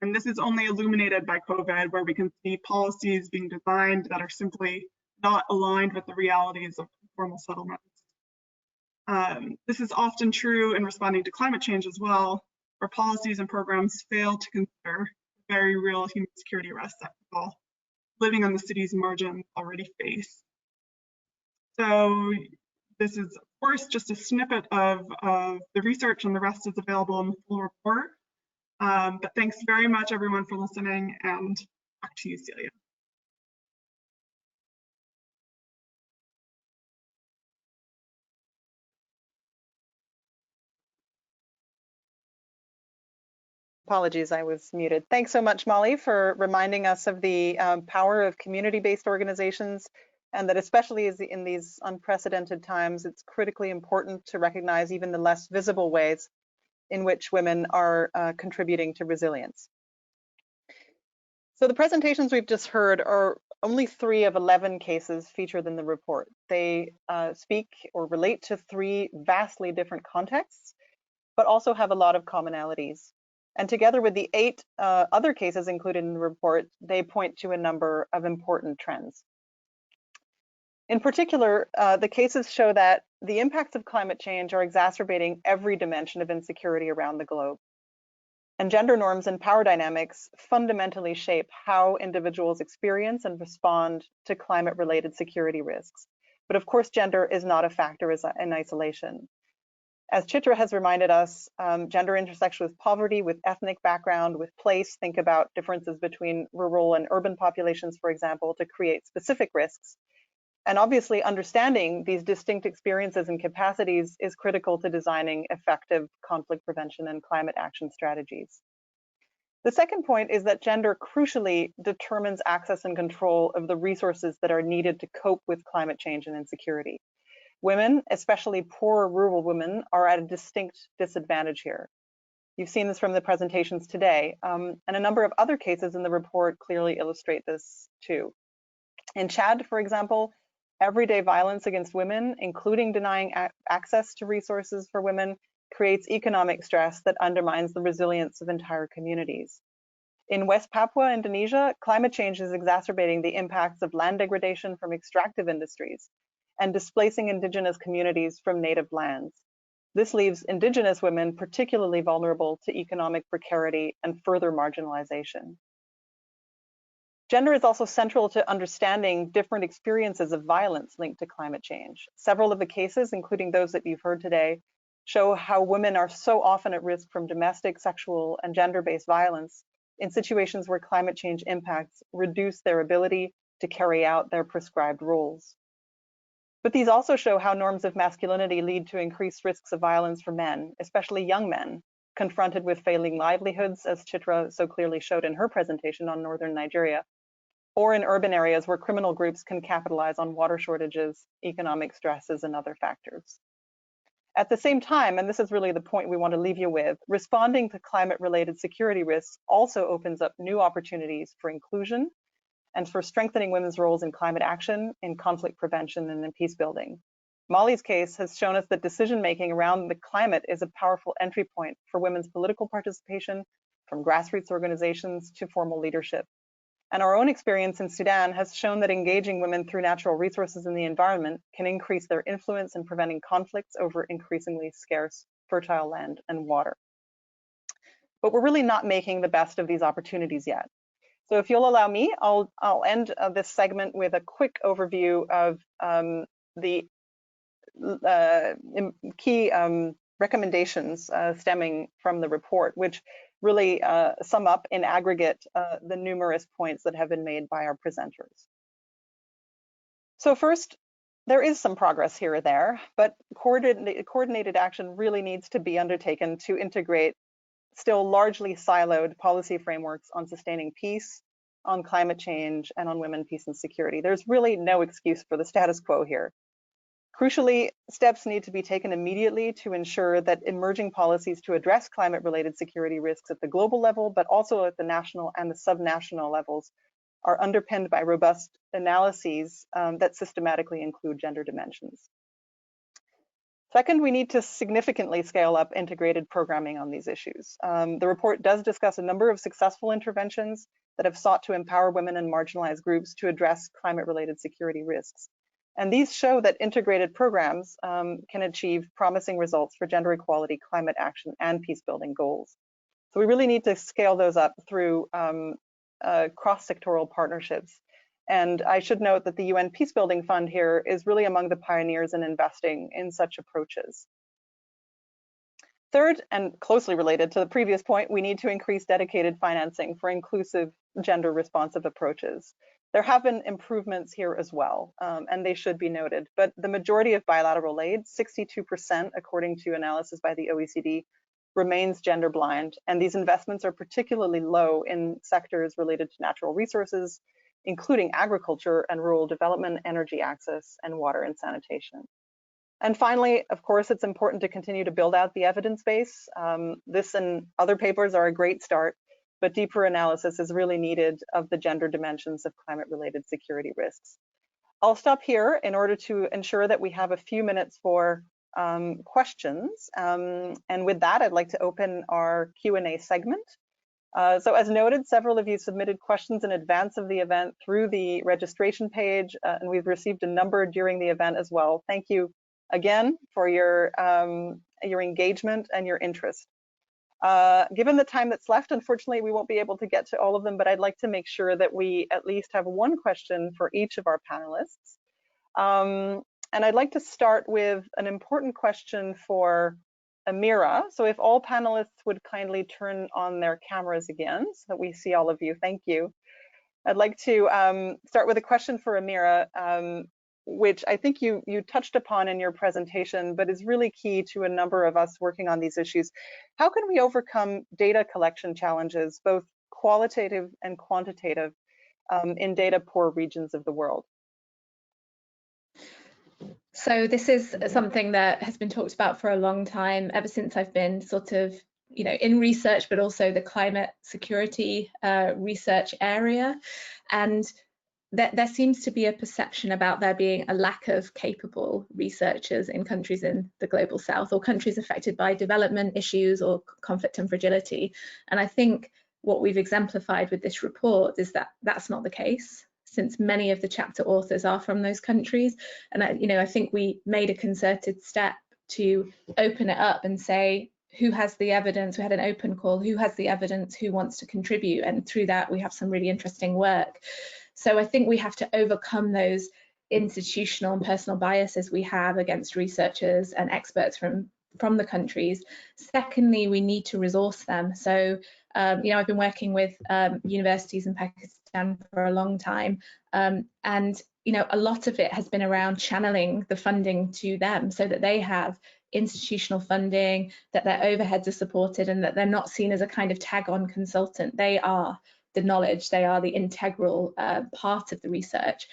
Speaker 5: And this is only illuminated by COVID, where we can see policies being designed that are simply not aligned with the realities of informal settlements. This is often true in responding to climate change as well, where policies and programs fail to consider very real human security risks that people living on the city's margin already face. So this is, of course, just a snippet of the research, and the rest is available in the full report. But thanks very much, everyone, for listening, and back to you, Silja.
Speaker 2: Apologies, I was muted. Thanks so much, Molly, for reminding us of the power of community-based organizations, and that especially in these unprecedented times, it's critically important to recognize even the less visible ways in which women are contributing to resilience. So the presentations we've just heard are only 3 of 11 cases featured in the report. They speak or relate to 3 vastly different contexts, but also have a lot of commonalities. And together with the 8 other cases included in the report, they point to a number of important trends. In particular, the cases show that the impacts of climate change are exacerbating every dimension of insecurity around the globe. And gender norms and power dynamics fundamentally shape how individuals experience and respond to climate-related security risks. But of course, gender is not a factor in isolation. As Chitra has reminded us, gender intersects with poverty, with ethnic background, with place. Think about differences between rural and urban populations, for example, to create specific risks. And obviously, understanding these distinct experiences and capacities is critical to designing effective conflict prevention and climate action strategies. The second point is that gender crucially determines access and control of the resources that are needed to cope with climate change and insecurity. Women, especially poor rural women, are at a distinct disadvantage here. You've seen this from the presentations today, and a number of other cases in the report clearly illustrate this too. In Chad, for example, everyday violence against women, including denying access to resources for women, creates economic stress that undermines the resilience of entire communities. In West Papua, Indonesia, climate change is exacerbating the impacts of land degradation from extractive industries and displacing indigenous communities from native lands. This leaves indigenous women particularly vulnerable to economic precarity and further marginalization. Gender is also central to understanding different experiences of violence linked to climate change. Several of the cases, including those that you've heard today, show how women are so often at risk from domestic, sexual, and gender-based violence in situations where climate change impacts reduce their ability to carry out their prescribed roles. But these also show how norms of masculinity lead to increased risks of violence for men, especially young men, confronted with failing livelihoods, as Chitra so clearly showed in her presentation on northern Nigeria, or in urban areas where criminal groups can capitalize on water shortages, economic stresses, and other factors. At the same time, and this is really the point we want to leave you with, responding to climate-related security risks also opens up new opportunities for inclusion and for strengthening women's roles in climate action, in conflict prevention, and in peace building. Molly's case has shown us that decision-making around the climate is a powerful entry point for women's political participation, from grassroots organizations to formal leadership. And our own experience in Sudan has shown that engaging women through natural resources in the environment can increase their influence in preventing conflicts over increasingly scarce fertile land and water. But we're really not making the best of these opportunities yet. So if you'll allow me, I'll end this segment with a quick overview of the key recommendations stemming from the report, which really sum up in aggregate the numerous points that have been made by our presenters. So first, there is some progress here or there, but coordinated action really needs to be undertaken to integrate still largely siloed policy frameworks on sustaining peace, on climate change, and on women, peace, and security. There's really no excuse for the status quo here. Crucially, steps need to be taken immediately to ensure that emerging policies to address climate-related security risks at the global level, but also at the national and the subnational levels, are underpinned by robust analyses that systematically include gender dimensions. Second, we need to significantly scale up integrated programming on these issues. The report does discuss a number of successful interventions that have sought to empower women and marginalized groups to address climate-related security risks. And these show that integrated programs can achieve promising results for gender equality, climate action, and peace-building goals. So we really need to scale those up through cross-sectoral partnerships. And I should note that the UN Peacebuilding Fund here is really among the pioneers in investing in such approaches. Third, and closely related to the previous point, we need to increase dedicated financing for inclusive, gender responsive approaches. There have been improvements here as well, and they should be noted, but the majority of bilateral aid, 62% according to analysis by the OECD, remains gender blind, and these investments are particularly low in sectors related to natural resources, including agriculture and rural development, energy access, and water and sanitation. And finally, of course, it's important to continue to build out the evidence base. This and other papers are a great start, but deeper analysis is really needed of the gender dimensions of climate-related security risks. I'll stop here in order to ensure that we have a few minutes for questions. And with that, I'd like to open our Q&A segment. So as noted, several of you submitted questions in advance of the event through the registration page, and we've received a number during the event as well. Thank you again for your engagement and your interest. Given the time that's left, unfortunately, we won't be able to get to all of them, but I'd like to make sure that we at least have one question for each of our panelists. And I'd like to start with an important question for Amiera. So if all panelists would kindly turn on their cameras again so that we see all of you, thank you. I'd like to start with a question for Amiera, which I think you touched upon in your presentation, but is really key to a number of us working on these issues. How can we overcome data collection challenges, both qualitative and quantitative, in data poor regions of the world?
Speaker 3: So this is something that has been talked about for a long time, ever since I've been sort of, in research, but also the climate security research area. And there seems to be a perception about there being a lack of capable researchers in countries in the global south, or countries affected by development issues or conflict and fragility. And I think what we've exemplified with this report is that that's not the case, since many of the chapter authors are from those countries. And I think we made a concerted step to open it up and say, who has the evidence? We had an open call, who has the evidence, who wants to contribute? And through that, we have some really interesting work. So I think we have to overcome those institutional and personal biases we have against researchers and experts from the countries. Secondly, we need to resource them. So, I've been working with universities in Pakistan for a long time, and a lot of it has been around channeling the funding to them so that they have institutional funding, that their overheads are supported, and that they're not seen as a kind of tag-on consultant. They are the knowledge, they are the integral part of the research.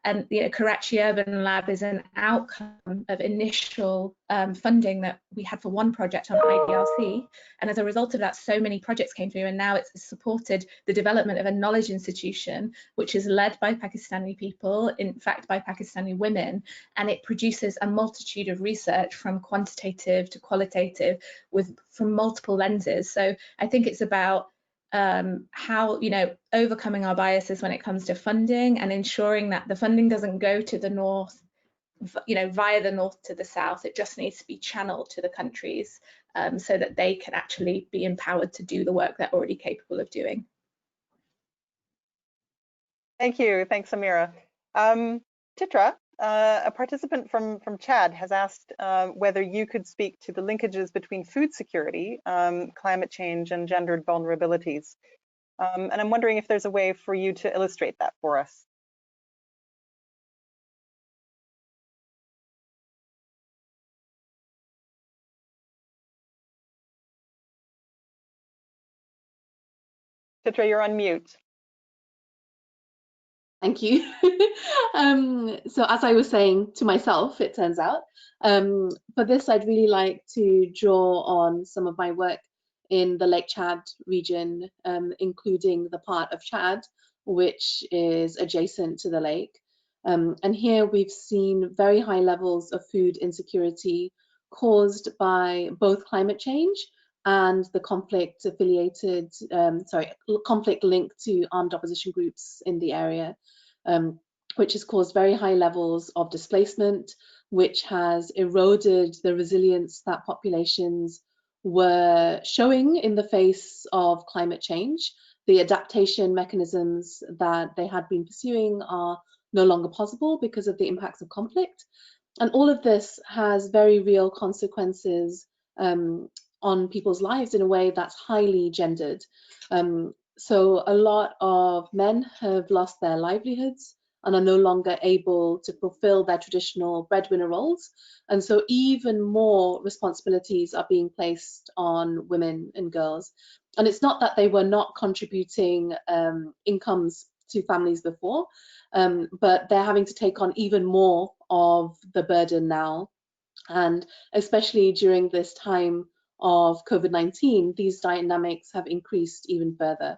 Speaker 3: And Karachi Urban Lab is an outcome of initial funding that we had for one project on IDRC. And as a result of that, so many projects came through, and now it's supported the development of a knowledge institution, which is led by Pakistani people, in fact, by Pakistani women. And it produces a multitude of research from quantitative to qualitative from multiple lenses. So I think it's about how, overcoming our biases when it comes to funding and ensuring that the funding doesn't go to the north, via the north to the south. It just needs to be channeled to the countries so that they can actually be empowered to do the work they're already capable of doing.
Speaker 2: Thank you. Thanks, Amiera. Chitra, a participant from Chad has asked whether you could speak to the linkages between food security, climate change, and gendered vulnerabilities. And I'm wondering if there's a way for you to illustrate that for us. Chitra, you're on mute.
Speaker 4: Thank you. So as I was saying to myself, it turns out, for this, I'd really like to draw on some of my work in the Lake Chad region, including the part of Chad, which is adjacent to the lake. And here we've seen very high levels of food insecurity caused by both climate change and the conflict linked to armed opposition groups in the area, which has caused very high levels of displacement, which has eroded the resilience that populations were showing in the face of climate change. The adaptation mechanisms that they had been pursuing are no longer possible because of the impacts of conflict. And all of this has very real consequences on people's lives in a way that's highly gendered. So a lot of men have lost their livelihoods and are no longer able to fulfill their traditional breadwinner roles. And so even more responsibilities are being placed on women and girls. And it's not that they were not contributing incomes to families before, but they're having to take on even more of the burden now. And especially during this time of COVID-19, these dynamics have increased even further.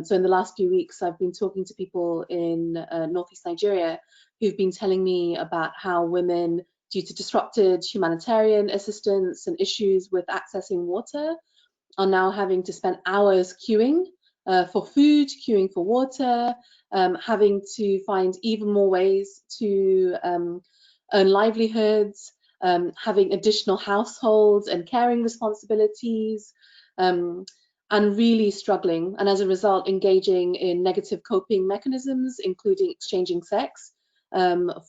Speaker 4: So in the last few weeks, I've been talking to people in Northeast Nigeria who've been telling me about how women, due to disrupted humanitarian assistance and issues with accessing water, are now having to spend hours queuing for food, queuing for water, having to find even more ways to earn livelihoods, having additional households and caring responsibilities, and really struggling, and as a result engaging in negative coping mechanisms, including exchanging sex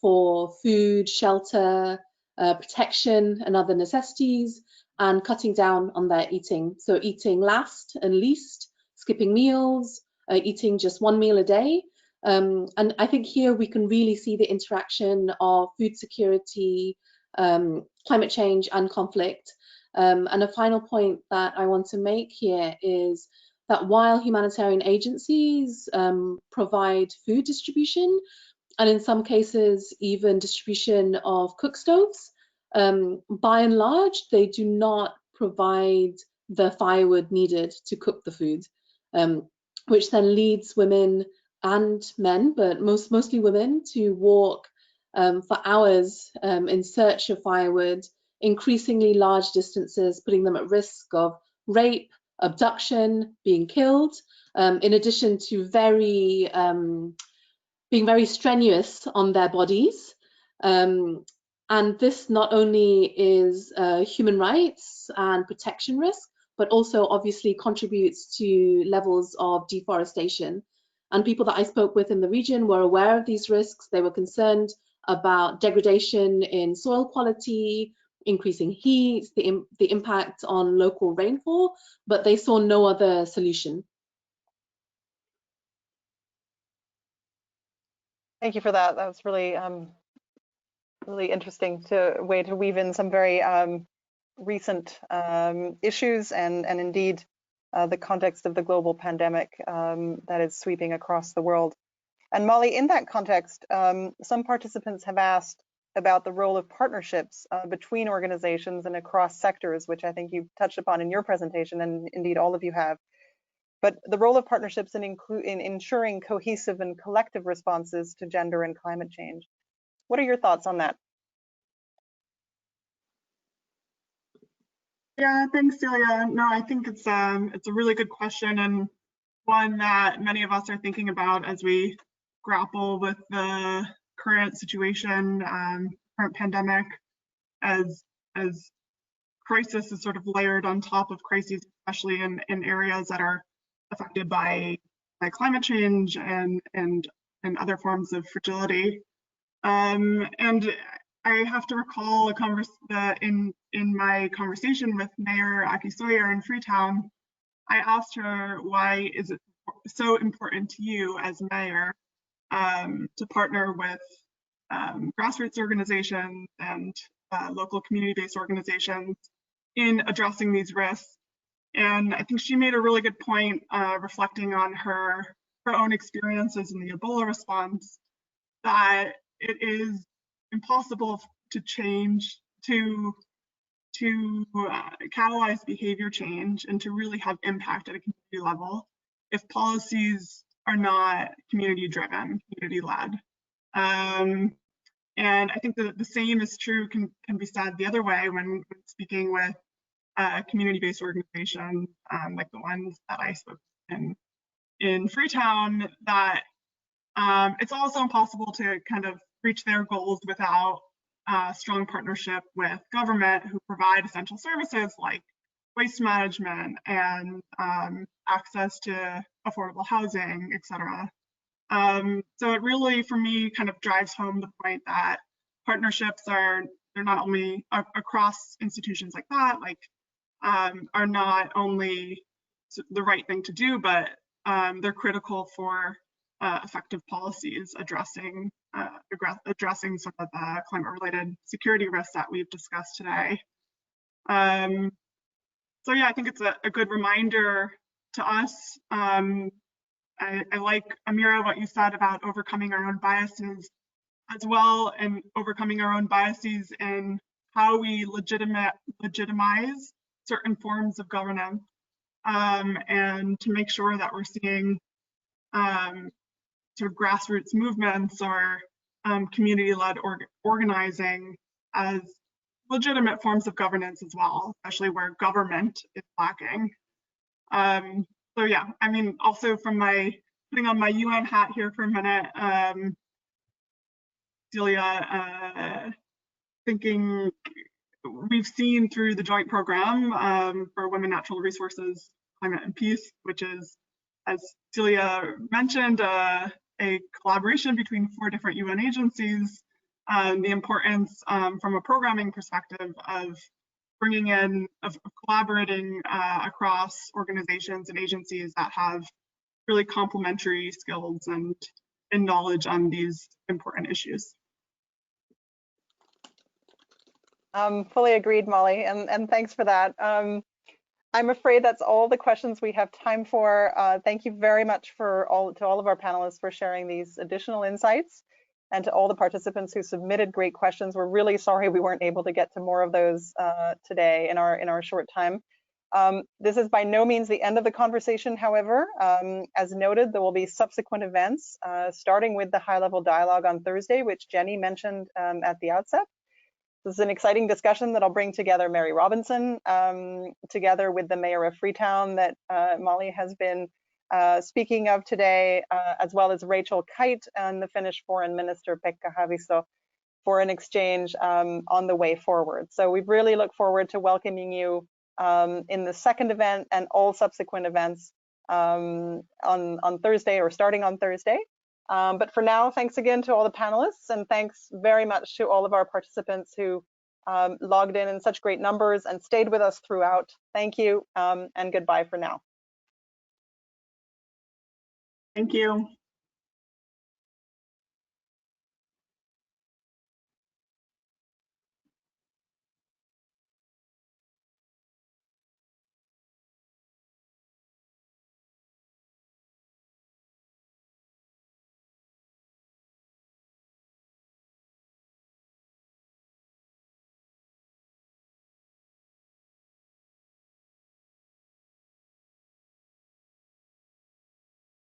Speaker 4: for food, shelter, protection and other necessities, and cutting down on their eating. So eating last and least, skipping meals, eating just one meal a day. And I think here we can really see the interaction of food security, climate change and conflict. And a final point that I want to make here is that while humanitarian agencies provide food distribution, and in some cases even distribution of cook stoves, by and large, they do not provide the firewood needed to cook the food, which then leads women and men, but mostly women, to walk for hours in search of firewood, increasingly large distances, putting them at risk of rape, abduction, being killed, in addition to being very strenuous on their bodies. And this not only is human rights and protection risk, but also obviously contributes to levels of deforestation. And people that I spoke with in the region were aware of these risks. They were concerned about degradation in soil quality, increasing heat, the impact on local rainfall, but they saw no other solution.
Speaker 2: Thank you for that. That was really, really interesting way to weave in some very recent issues and indeed the context of the global pandemic that is sweeping across the world. And Molly, in that context, some participants have asked about the role of partnerships between organizations and across sectors, which I think you touched upon in your presentation, and indeed all of you have. But the role of partnerships in ensuring cohesive and collective responses to gender and climate change. What are your thoughts on that?
Speaker 5: Yeah, thanks, Silja. No, I think it's a really good question, and one that many of us are thinking about as we grapple with the current situation, current pandemic, as crisis is sort of layered on top of crises, especially in areas that are affected by climate change and other forms of fragility. And I have to recall in my conversation with Mayor Aki Sawyer in Freetown, I asked her, why is it so important to you as mayor to partner with grassroots organizations and local community-based organizations in addressing these risks? And I think she made a really good point reflecting on her own experiences in the Ebola response, that it is impossible to change, to catalyze behavior change and to really have impact at a community level if policies are not community driven, community led. And I think the same is true, can be said the other way when speaking with community-based organizations like the ones that I spoke in Freetown, that it's also impossible to kind of reach their goals without strong partnership with government who provide essential services like waste management and access to affordable housing, etc. So it really, for me, kind of drives home the point that partnerships they're not only across institutions like that, like are not only the right thing to do, but they're critical for effective policies addressing some of the climate-related security risks that we've discussed today. So yeah, I think it's a good reminder to us. I like, Amiera, what you said about overcoming our own biases as well, and overcoming our own biases in how we legitimize certain forms of governance, and to make sure that we're seeing sort of grassroots movements or community-led organizing as legitimate forms of governance as well, especially where government is lacking. So yeah, I mean, also from putting on my UN hat here for a minute, Silja, thinking we've seen through the joint program for Women, Natural Resources, Climate and Peace, which is, as Silja mentioned, a collaboration between 4 different UN agencies, the importance from a programming perspective of bringing in, of collaborating across organizations and agencies that have really complementary skills and knowledge on these important issues.
Speaker 2: Fully agreed, Molly, and thanks for that. I'm afraid that's all the questions we have time for. Thank you very much to all of our panelists for sharing these additional insights, and to all the participants who submitted great questions. We're really sorry we weren't able to get to more of those today in our short time. This is by no means the end of the conversation, however. As noted, there will be subsequent events, starting with the high-level dialogue on Thursday, which Jeni mentioned at the outset. This is an exciting discussion that I'll bring together Mary Robinson, together with the mayor of Freetown that Molly has been speaking of today, as well as Rachel Kite and the Finnish Foreign Minister Pekka Haavisto, for an exchange on the way forward. So we really look forward to welcoming you in the second event and all subsequent events on Thursday, or starting on Thursday. But for now, thanks again to all the panelists, and thanks very much to all of our participants who logged in such great numbers and stayed with us throughout. Thank you, and goodbye for now.
Speaker 5: Thank you.